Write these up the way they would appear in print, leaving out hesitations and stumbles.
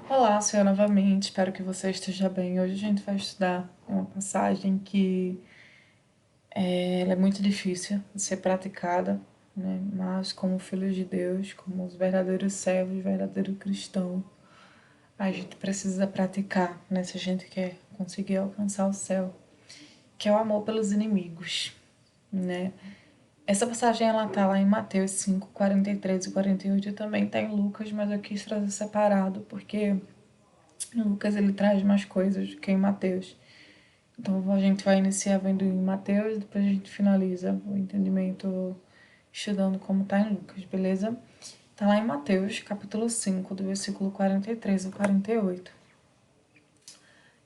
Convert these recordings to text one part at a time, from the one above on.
Olá, Senhor, novamente. Espero que você esteja bem. Hoje a gente vai estudar uma passagem que ela é muito difícil de ser praticada, né? Mas como filhos de Deus, como os verdadeiros servos, verdadeiro cristão, a gente precisa praticar, né? Se a gente quer conseguir alcançar o céu, que é o amor pelos inimigos, né? Essa passagem ela tá lá em Mateus 5, 43 e 48 e também tá em Lucas, mas eu quis trazer separado porque em Lucas ele traz mais coisas do que em Mateus. Então a gente vai iniciar vendo em Mateus e depois a gente finaliza o entendimento estudando como está em Lucas, beleza? Tá lá em Mateus, capítulo 5, do versículo 43 ao 48.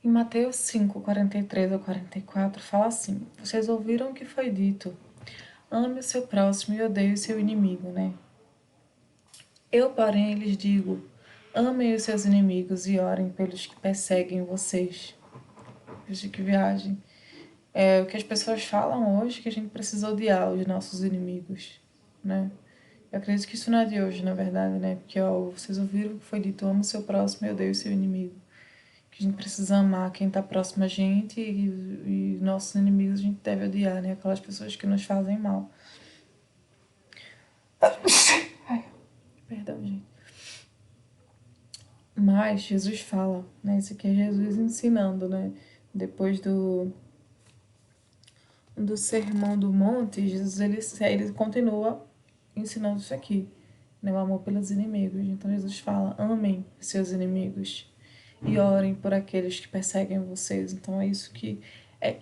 Em Mateus 5, 43 ao 44, fala assim: Vocês ouviram o que foi dito: ame o seu próximo e odeie o seu inimigo, né? Eu, porém, lhes digo: amem os seus inimigos e orem pelos que perseguem vocês. Veja que viagem. É o que as pessoas falam hoje, que a gente precisa odiar os nossos inimigos, né? Eu acredito que isso não é de hoje, na verdade, né? Porque, ó, vocês ouviram o que foi dito: ame o seu próximo e odeie o seu inimigo. Que a gente precisa amar quem tá próximo a gente e nossos inimigos a gente deve odiar, né? Aquelas pessoas que nos fazem mal. Ai, perdão, gente. Mas Jesus fala, né? Isso aqui é Jesus ensinando, né? Depois do Sermão do Monte, Jesus ele continua ensinando isso aqui, né? O amor pelos inimigos. Então Jesus fala: amem os seus inimigos e orem por aqueles que perseguem vocês. Então é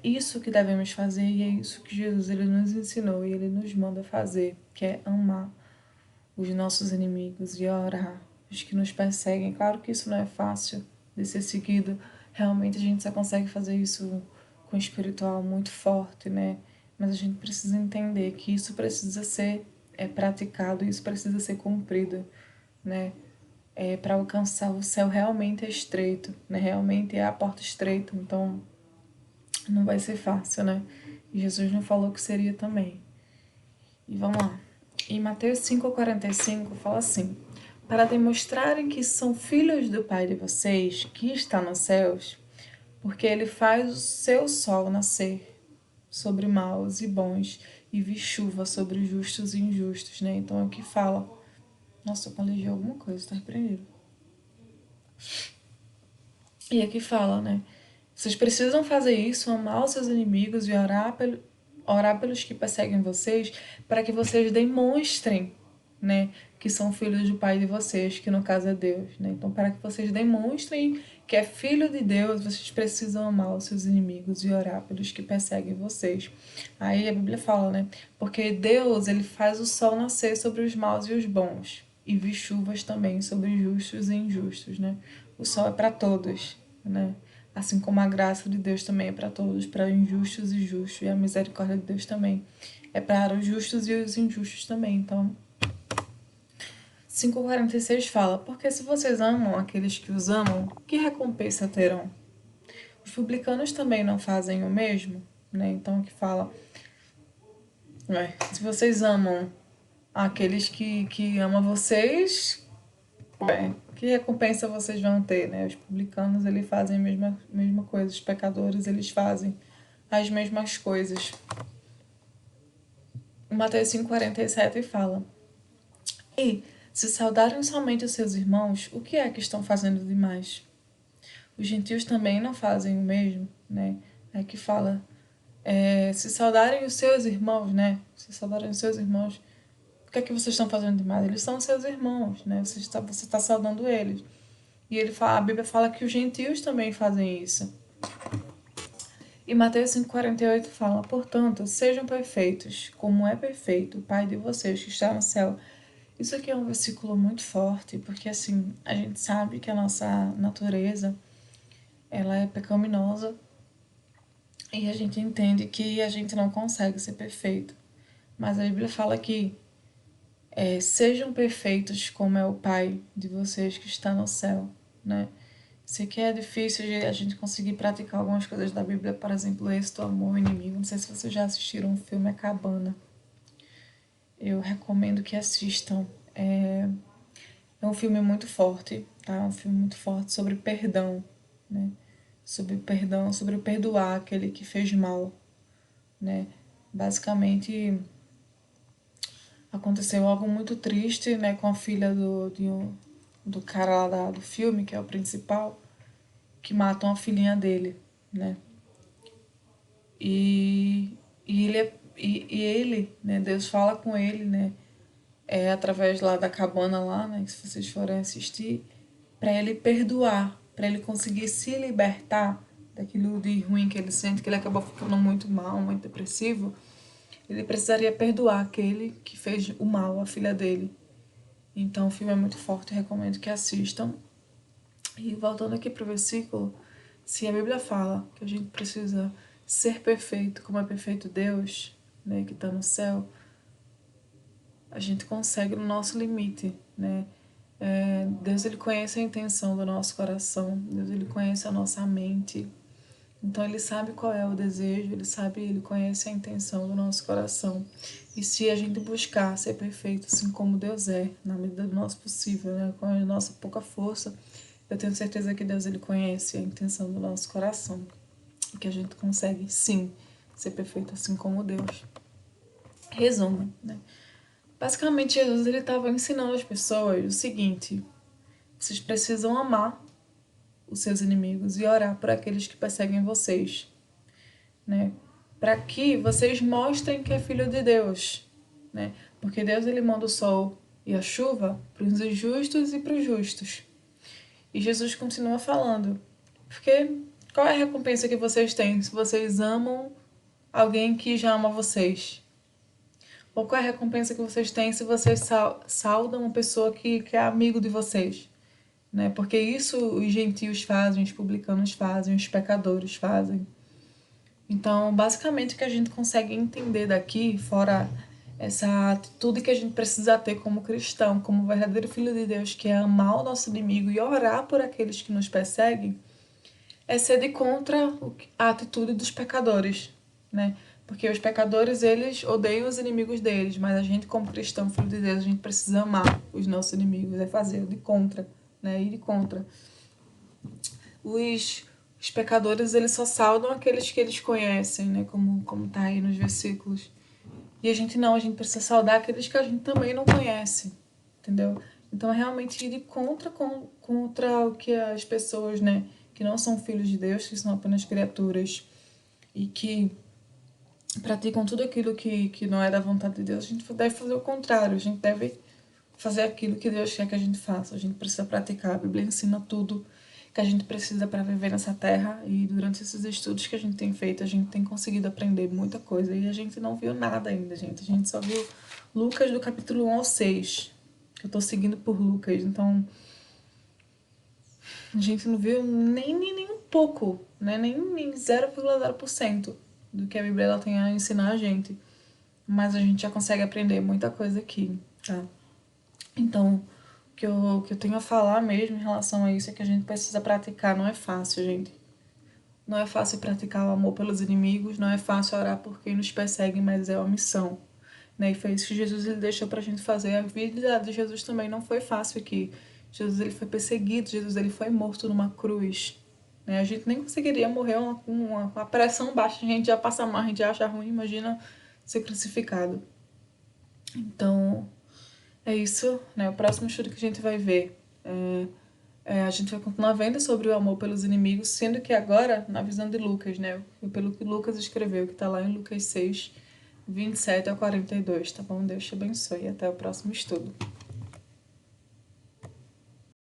isso que devemos fazer e é isso que Jesus ele nos ensinou e ele nos manda fazer, que é amar os nossos inimigos e orar os que nos perseguem. Claro que isso não é fácil de ser seguido. Realmente a gente só consegue fazer isso com o espiritual muito forte, né? Mas a gente precisa entender que isso precisa ser praticado, isso precisa ser cumprido, né? Para alcançar o céu realmente é estreito, né? Realmente é a porta estreita, então não vai ser fácil, né? E Jesus não falou que seria também. E vamos lá. Em Mateus 5,45 fala assim: Para demonstrarem que são filhos do Pai de vocês, que está nos céus, porque ele faz o seu sol nascer sobre maus e bons e vi chuva sobre justos e injustos, né? Então aqui fala. Nossa, eu planejei alguma coisa, tá repreendido. E aqui fala, né? Vocês precisam fazer isso, amar os seus inimigos e orar pelos que perseguem vocês, para que vocês demonstrem, né, que são filhos do Pai de vocês, que no caso é Deus, né? Então, para que vocês demonstrem que é filho de Deus, vocês precisam amar os seus inimigos e orar pelos que perseguem vocês. Aí a Bíblia fala, né? Porque Deus, ele faz o sol nascer sobre os maus e os bons, e vi chuvas também sobre justos e injustos, né? O sol é para todos, né? Assim como a graça de Deus também é para todos, para injustos e justos, e a misericórdia de Deus também é para os justos e os injustos também. Então, 5,46 fala: Porque se vocês amam aqueles que os amam, que recompensa terão? Os publicanos também não fazem o mesmo, né? Então, que fala: se vocês amam aqueles que amam vocês, que recompensa vocês vão ter, né? Os publicanos, eles fazem a mesma coisa, os pecadores, eles fazem as mesmas coisas. Mateus 5,47 fala: E, se saudarem somente os seus irmãos, o que é que estão fazendo demais? Os gentios também não fazem o mesmo, né? É que fala: se saudarem os seus irmãos, né? Se saudarem os seus irmãos, o que é que vocês estão fazendo demais? Eles são seus irmãos, né? Você está saudando eles. E a Bíblia fala que os gentios também fazem isso. E Mateus 5,48 fala: Portanto, sejam perfeitos, como é perfeito o Pai de vocês que está no céu. Isso aqui é um versículo muito forte, porque assim, a gente sabe que a nossa natureza, ela é pecaminosa e a gente entende que a gente não consegue ser perfeito. Mas a Bíblia fala que sejam perfeitos como é o Pai de vocês que está no céu, né? Sei que é difícil de a gente conseguir praticar algumas coisas da Bíblia, por exemplo, esse do amor ao inimigo. Não sei se vocês já assistiram o filme A Cabana. Eu recomendo que assistam. É um filme muito forte, tá? É um filme muito forte sobre perdão, né? Sobre perdão, sobre perdoar aquele que fez mal, né? Basicamente, aconteceu algo muito triste, né, com a filha do cara lá do filme, que é o principal, que matam a filhinha dele, né? E ele, né, Deus fala com ele, né, através lá da cabana lá, né, que se vocês forem assistir, para ele perdoar, para ele conseguir se libertar daquilo de ruim que ele sente, que ele acabou ficando muito mal, muito depressivo. Ele precisaria perdoar aquele que fez o mal à filha dele. Então o filme é muito forte, eu recomendo que assistam. E voltando aqui para o versículo, se a Bíblia fala que a gente precisa ser perfeito como é perfeito Deus, né, que está no céu, a gente consegue no nosso limite, né? Deus, ele conhece a intenção do nosso coração, Deus, ele conhece a nossa mente, então ele sabe qual é o desejo, ele conhece a intenção do nosso coração. E se a gente buscar ser perfeito assim como Deus é, na medida do nosso possível, né, com a nossa pouca força, eu tenho certeza que Deus, ele conhece a intenção do nosso coração, e que a gente consegue sim ser perfeito assim como Deus. Resumo, né? Basicamente, Jesus, ele estava ensinando as pessoas o seguinte: vocês precisam amar os seus inimigos e orar por aqueles que perseguem vocês, né? Para que vocês mostrem que é filho de Deus, né? Porque Deus, ele manda o sol e a chuva para os injustos e para os justos. E Jesus continua falando, porque qual é a recompensa que vocês têm se vocês amam alguém que já ama vocês? Ou qual é a recompensa que vocês têm se vocês saudam uma pessoa que é amigo de vocês? Né? Porque isso os gentios fazem, os publicanos fazem, os pecadores fazem. Então, basicamente, o que a gente consegue entender daqui, fora essa atitude que a gente precisa ter como cristão, como verdadeiro filho de Deus, que é amar o nosso inimigo e orar por aqueles que nos perseguem, é ser de contra a atitude dos pecadores, né? Porque os pecadores, eles odeiam os inimigos deles, mas a gente, como cristão, filho de Deus, a gente precisa amar os nossos inimigos, é fazer de contra, né? Ir de contra. Os pecadores, eles só saudam aqueles que eles conhecem, né? Como tá aí nos versículos. E a gente não, a gente precisa saudar aqueles que a gente também não conhece, entendeu? Então é realmente ir de contra o que as pessoas, né, que não são filhos de Deus, que são apenas criaturas e que praticam tudo aquilo que não é da vontade de Deus, a gente deve fazer o contrário, a gente deve fazer aquilo que Deus quer que a gente faça. A gente precisa praticar, a Bíblia ensina tudo que a gente precisa para viver nessa terra, e durante esses estudos que a gente tem feito, a gente tem conseguido aprender muita coisa, e a gente não viu nada ainda, gente. A gente só viu Lucas do capítulo 1 ao 6, que eu tô seguindo por Lucas, então a gente não viu nem um pouco, né? Nem 0,0% do que a Bíblia ela tem a ensinar a gente. Mas a gente já consegue aprender muita coisa aqui, tá? Então, o que eu tenho a falar mesmo em relação a isso é que a gente precisa praticar. Não é fácil, gente. Não é fácil praticar o amor pelos inimigos, não é fácil orar por quem nos persegue, mas é uma missão. Né? E foi isso que Jesus ele deixou pra gente fazer. A vida de Jesus também não foi fácil aqui. Jesus ele foi perseguido, Jesus ele foi morto numa cruz. Né? A gente nem conseguiria morrer com uma pressão baixa, a gente já passa mal, a gente já acha ruim, imagina ser crucificado. Então, é isso, né? O próximo estudo que a gente vai ver a gente vai continuar vendo sobre o amor pelos inimigos, sendo que agora na visão de Lucas, né? Pelo que Lucas escreveu, que tá lá em Lucas 6, 27 a 42, tá bom? Deus te abençoe e até o próximo estudo.